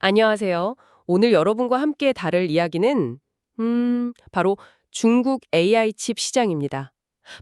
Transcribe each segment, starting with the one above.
안녕하세요. 오늘 여러분과 함께 다룰 이야기는 바로 중국 AI 칩 시장입니다.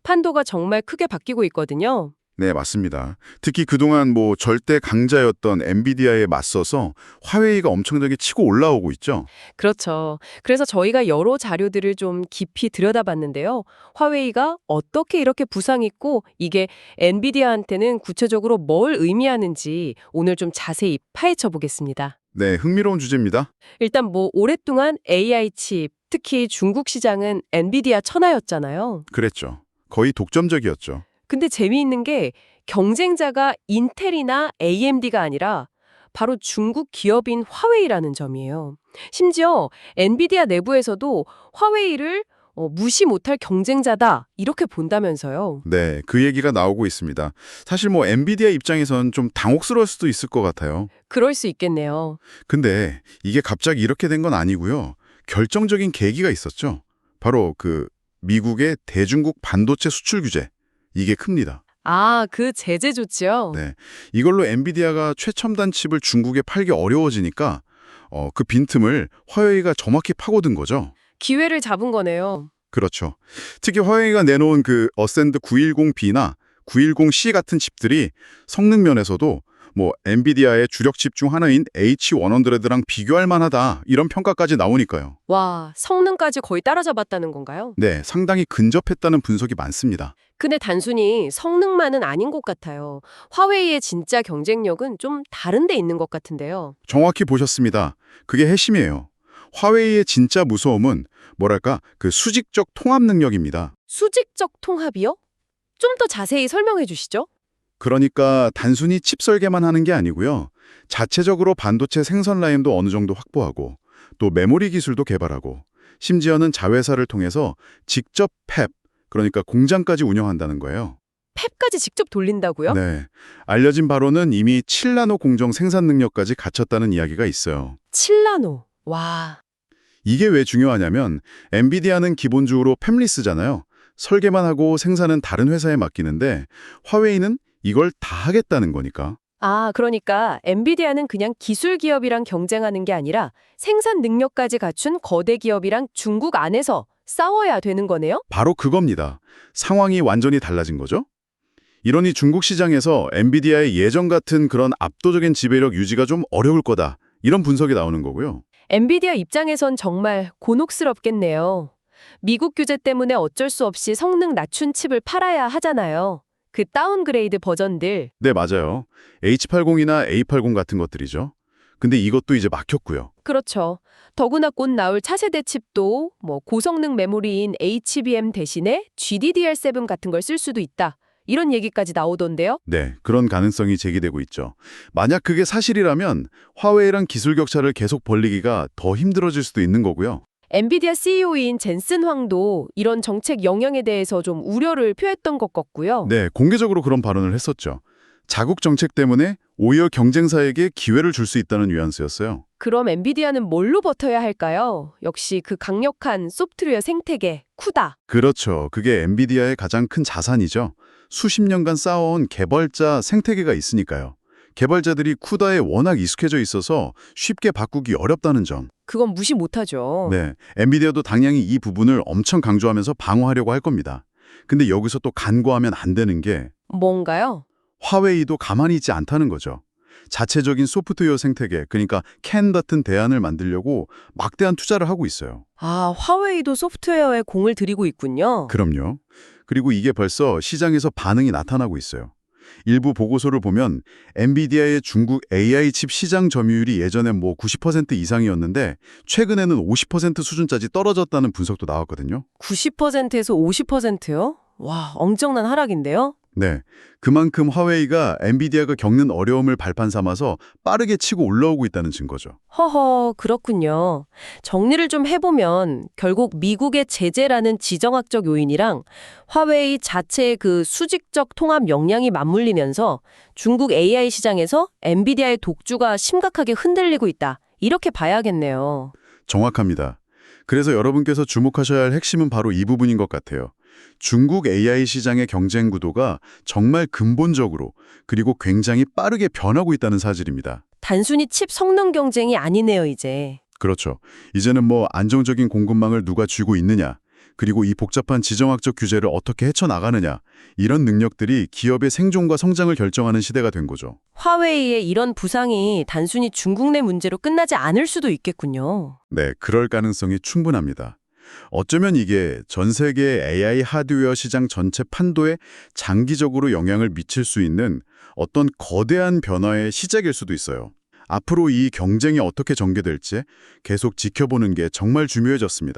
판도가 정말 크게 바뀌고 있거든요. 네, 맞습니다. 특히 그동안 절대 강자였던 엔비디아에 맞서서 화웨이가 엄청나게 치고 올라오고 있죠. 그렇죠. 그래서 저희가 여러 자료들을 좀 깊이 들여다봤는데요. 화웨이가 어떻게 이렇게 부상했고 이게 엔비디아한테는 구체적으로 뭘 의미하는지 오늘 좀 자세히 파헤쳐 보겠습니다. 네, 흥미로운 주제입니다. 일단 오랫동안 AI 칩, 특히 중국 시장은 엔비디아 천하였잖아요. 그랬죠. 거의 독점적이었죠. 근데 재미있는 게 경쟁자가 인텔이나 AMD가 아니라 바로 중국 기업인 화웨이라는 점이에요. 심지어 엔비디아 내부에서도 화웨이를 무시 못할 경쟁자다 이렇게 본다면서요. 네, 그 얘기가 나오고 있습니다. 사실 엔비디아 입장에선 좀 당혹스러울 수도 있을 것 같아요. 그럴 수 있겠네요. 근데 이게 갑자기 이렇게 된 건 아니고요. 결정적인 계기가 있었죠. 바로 미국의 대중국 반도체 수출 규제. 이게 큽니다. 아, 그 제재 좋지요? 네, 이걸로 엔비디아가 최첨단 칩을 중국에 팔기 어려워지니까 그 빈틈을 화웨이가 정확히 파고든 거죠. 기회를 잡은 거네요. 그렇죠. 특히 화웨이가 내놓은 어센드 910B나 910C 같은 칩들이 성능 면에서도 엔비디아의 주력 칩 중 하나인 H100랑 비교할 만하다 이런 평가까지 나오니까요. 와, 성능까지 거의 따라잡았다는 건가요? 네, 상당히 근접했다는 분석이 많습니다. 근데 단순히 성능만은 아닌 것 같아요. 화웨이의 진짜 경쟁력은 좀 다른 데 있는 것 같은데요. 정확히 보셨습니다. 그게 핵심이에요. 화웨이의 진짜 무서움은 뭐랄까 수직적 통합 능력입니다. 수직적 통합이요? 좀 더 자세히 설명해 주시죠. 그러니까 단순히 칩 설계만 하는 게 아니고요. 자체적으로 반도체 생산 라인도 어느 정도 확보하고 또 메모리 기술도 개발하고 심지어는 자회사를 통해서 직접 팹, 그러니까 공장까지 운영한다는 거예요. 팹까지 직접 돌린다고요? 네. 알려진 바로는 이미 7나노 공정 생산 능력까지 갖췄다는 이야기가 있어요. 7나노. 와, 이게 왜 중요하냐면 엔비디아는 기본적으로 팹리스잖아요. 설계만 하고 생산은 다른 회사에 맡기는데 화웨이는 이걸 다 하겠다는 거니까. 아, 그러니까 엔비디아는 그냥 기술 기업이랑 경쟁하는 게 아니라 생산 능력까지 갖춘 거대 기업이랑 중국 안에서 싸워야 되는 거네요? 바로 그겁니다. 상황이 완전히 달라진 거죠. 이러니 중국 시장에서 엔비디아의 예전 같은 그런 압도적인 지배력 유지가 좀 어려울 거다. 이런 분석이 나오는 거고요. 엔비디아 입장에선 정말 곤혹스럽겠네요. 미국 규제 때문에 어쩔 수 없이 성능 낮춘 칩을 팔아야 하잖아요. 그 다운그레이드 버전들. 네, 맞아요. H80이나 A80 같은 것들이죠. 근데 이것도 이제 막혔고요. 그렇죠. 더구나 곧 나올 차세대 칩도 고성능 메모리인 HBM 대신에 GDDR7 같은 걸 쓸 수도 있다. 이런 얘기까지 나오던데요. 네, 그런 가능성이 제기되고 있죠. 만약 그게 사실이라면 화웨이랑 기술 격차를 계속 벌리기가 더 힘들어질 수도 있는 거고요. 엔비디아 CEO인 젠슨 황도 이런 정책 영향에 대해서 좀 우려를 표했던 것 같고요. 네, 공개적으로 그런 발언을 했었죠. 자국 정책 때문에 오히려 경쟁사에게 기회를 줄 수 있다는 뉘앙스였어요. 그럼 엔비디아는 뭘로 버텨야 할까요? 역시 그 강력한 소프트웨어 생태계, 쿠다. 그렇죠. 그게 엔비디아의 가장 큰 자산이죠. 수십 년간 쌓아온 개발자 생태계가 있으니까요. 개발자들이 쿠다에 워낙 익숙해져 있어서 쉽게 바꾸기 어렵다는 점. 그건 무시 못하죠. 네, 엔비디아도 당연히 이 부분을 엄청 강조하면서 방어하려고 할 겁니다. 근데 여기서 또 간과하면 안 되는 게 뭔가요? 화웨이도 가만히 있지 않다는 거죠. 자체적인 소프트웨어 생태계, 그러니까 캔 같은 대안을 만들려고 막대한 투자를 하고 있어요. 아, 화웨이도 소프트웨어에 공을 들이고 있군요. 그럼요. 그리고 이게 벌써 시장에서 반응이 나타나고 있어요. 일부 보고서를 보면 엔비디아의 중국 AI 칩 시장 점유율이 예전에 90% 이상이었는데 최근에는 50% 수준까지 떨어졌다는 분석도 나왔거든요. 90%에서 50%요? 와, 엄청난 하락인데요? 네, 그만큼 화웨이가 엔비디아가 겪는 어려움을 발판 삼아서 빠르게 치고 올라오고 있다는 증거죠. 허허, 그렇군요. 정리를 좀 해보면 결국 미국의 제재라는 지정학적 요인이랑 화웨이 자체의 그 수직적 통합 역량이 맞물리면서 중국 AI 시장에서 엔비디아의 독주가 심각하게 흔들리고 있다. 이렇게 봐야겠네요. 정확합니다. 그래서 여러분께서 주목하셔야 할 핵심은 바로 이 부분인 것 같아요. 중국 AI 시장의 경쟁 구도가 정말 근본적으로 그리고 굉장히 빠르게 변하고 있다는 사실입니다. 단순히 칩 성능 경쟁이 아니네요, 이제. 그렇죠. 이제는 뭐 안정적인 공급망을 누가 쥐고 있느냐, 그리고 이 복잡한 지정학적 규제를 어떻게 헤쳐나가느냐, 이런 능력들이 기업의 생존과 성장을 결정하는 시대가 된 거죠. 화웨이의 이런 부상이 단순히 중국 내 문제로 끝나지 않을 수도 있겠군요. 네, 그럴 가능성이 충분합니다. 어쩌면 이게 전 세계 AI 하드웨어 시장 전체 판도에 장기적으로 영향을 미칠 수 있는 어떤 거대한 변화의 시작일 수도 있어요. 앞으로 이 경쟁이 어떻게 전개될지 계속 지켜보는 게 정말 중요해졌습니다.